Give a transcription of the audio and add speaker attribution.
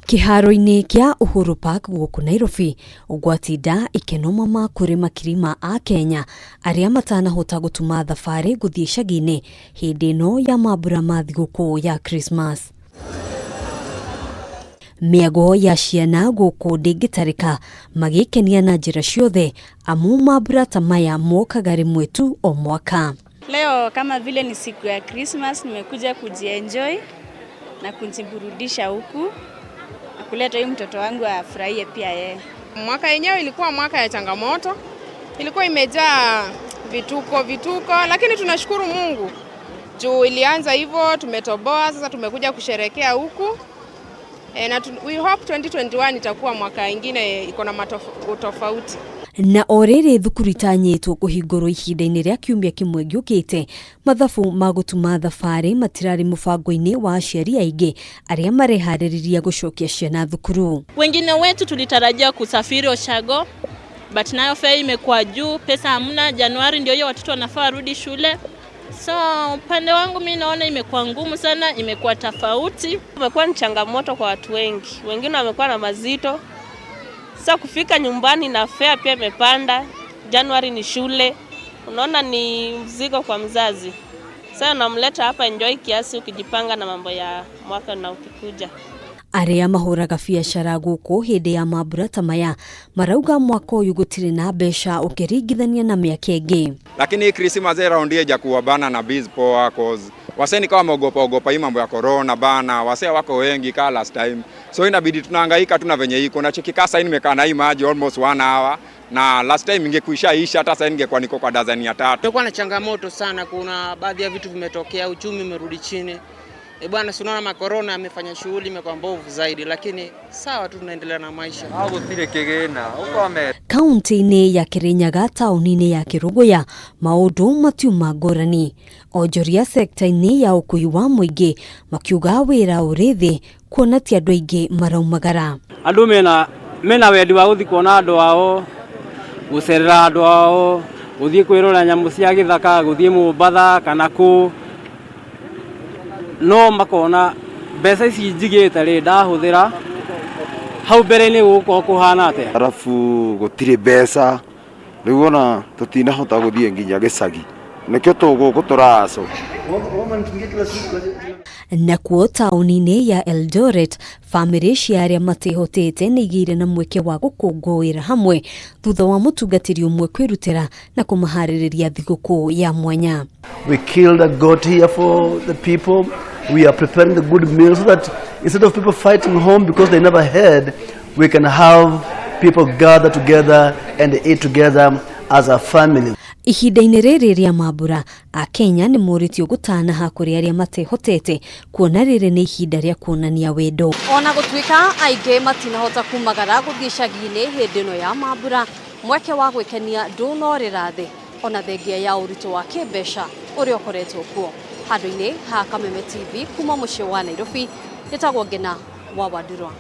Speaker 1: Kiharo-ini kia Uhuru Park guku Nairobi ugwatinda ikenoma kuri makirima Akenya aria matanahota gutuma thafari guthii icagi-ini hindi no ya mambura ma thigukuu ya Christmas. Mwago ya ciana guku ndingitarika magikenia na njira ciothe amu mambura ta maya mokaga rimwe tu o mwaka.
Speaker 2: Leo kama vile ni siku ya Christmas, nimekuja kujienjoy na kujiburudisha huku na kuleta huyu mtoto wangu afurahie pia yeye.
Speaker 3: Mwaka yenyewe ilikuwa mwaka ya changamoto, ilikuwa imejaa vituko, lakini tunashukuru Mungu juu ilianza hivyo, tumetoboa, sasa tumekuja kusherekea huku. Na we hope 2021 itakuwa mwaka ingine iko na tofauti.
Speaker 1: Na orere thukuru itanyitwo kuhingurwo ihinda-ini ria kiumia kimwe giukite mathabu ma gutuma thafari matirari mubango-ini wa aciari aingi aria marehariria gucokia ciana thukuru.
Speaker 4: Wengine wetu tulitarajia kusafiri Oshago, but nayo fare imekuwa juu, pesa hamna. Januari ndio hiyo watoto wanafaa warudi shule. So upande wangu mimi naona imekuwa ngumu sana, imekuwa tofauti.
Speaker 5: Imekuwa ni changamoto kwa watu wengi. Wengine wamekuwa na mazito. Sasa kufika nyumbani na fare pia imepanda. Januari ni shule. Unaona ni mzigo kwa mzazi. Sasa namleta hapa enjoy kiasi ukijipanga na mambo ya mwaka na ukikuja.
Speaker 1: Aria mahuraga biacara guku hindi ya mambura ta maya marauga mwaka uyu gutire na mbeca ukiringithania na miaka ingi.
Speaker 6: Lakini Christmas round hii hajakuwa bana na biz poa cause waseni kama ogopa hii mambo ya corona bana, wasee wako wengi kama last time. So inabidi tunahangaika tuna venye iko na chikikasa nimekaa na hii maji almost 1 hour na last time ingekuisha hata sasa ningekuwa niko kwa dazani ya 3.
Speaker 7: Tulikuwa na changamoto sana, kuna baadhi ya vitu vimetokea, uchumi umerudi chini. Bwana tunaona makorona amefanya shughuli imekuwa mbovu zaidi, lakini sawa tu tunaendelea na maisha.
Speaker 1: Kaunti-ini ya Kirinyaga tauni-ini ya Kirugoya maundu matiuma ngurani. Onjoria sekta-ini ya ukui wa muingi makiuga wira urithi kuona ti andu aingi maraumagara.
Speaker 8: Andu mena wendi wa guthi kuona andu ao, gucerera andu ao, guthii kwirora nyamu cia githaka, guthii Mombasa kana ku no makona mbeca ici njigite ri ndahuthira hau mbere-ini guko kuhana ate.
Speaker 9: Arafu gutire mbeca riu ona tutinahota guthie nginya gicagi nikio tuguku turaco.
Speaker 1: Nakuo tauni-ini ya Eldoret family cia aria matihotete nigire na mweke wa gukunguira hamwe thutha wa mutungatiri umwe kwirutira na kumahaririria thigukuu ya mwanya.
Speaker 10: We killed a goat here for the people. We are preparing the good meal so that instead of people fighting home because they never had, we can have people gather together and eat together as a family.
Speaker 1: Ihinda-ini riri ria mambura Akenya ni moritio gutanaha kuri aria matehotete kuona riri ni ihinda ria kuonania wendo.
Speaker 11: Ona gutwika aingi matinahota kumagara guthii icagi-ini hindi no ya mambura, mweke wa gwikenia ndunorira thi ona thengia ya uritu wa kimbeca uria ukoretwo kuo. Handu-ini ha Kameme TV kuma mucii wa Nairobi, nitagwo Ngina wa Wadurwa.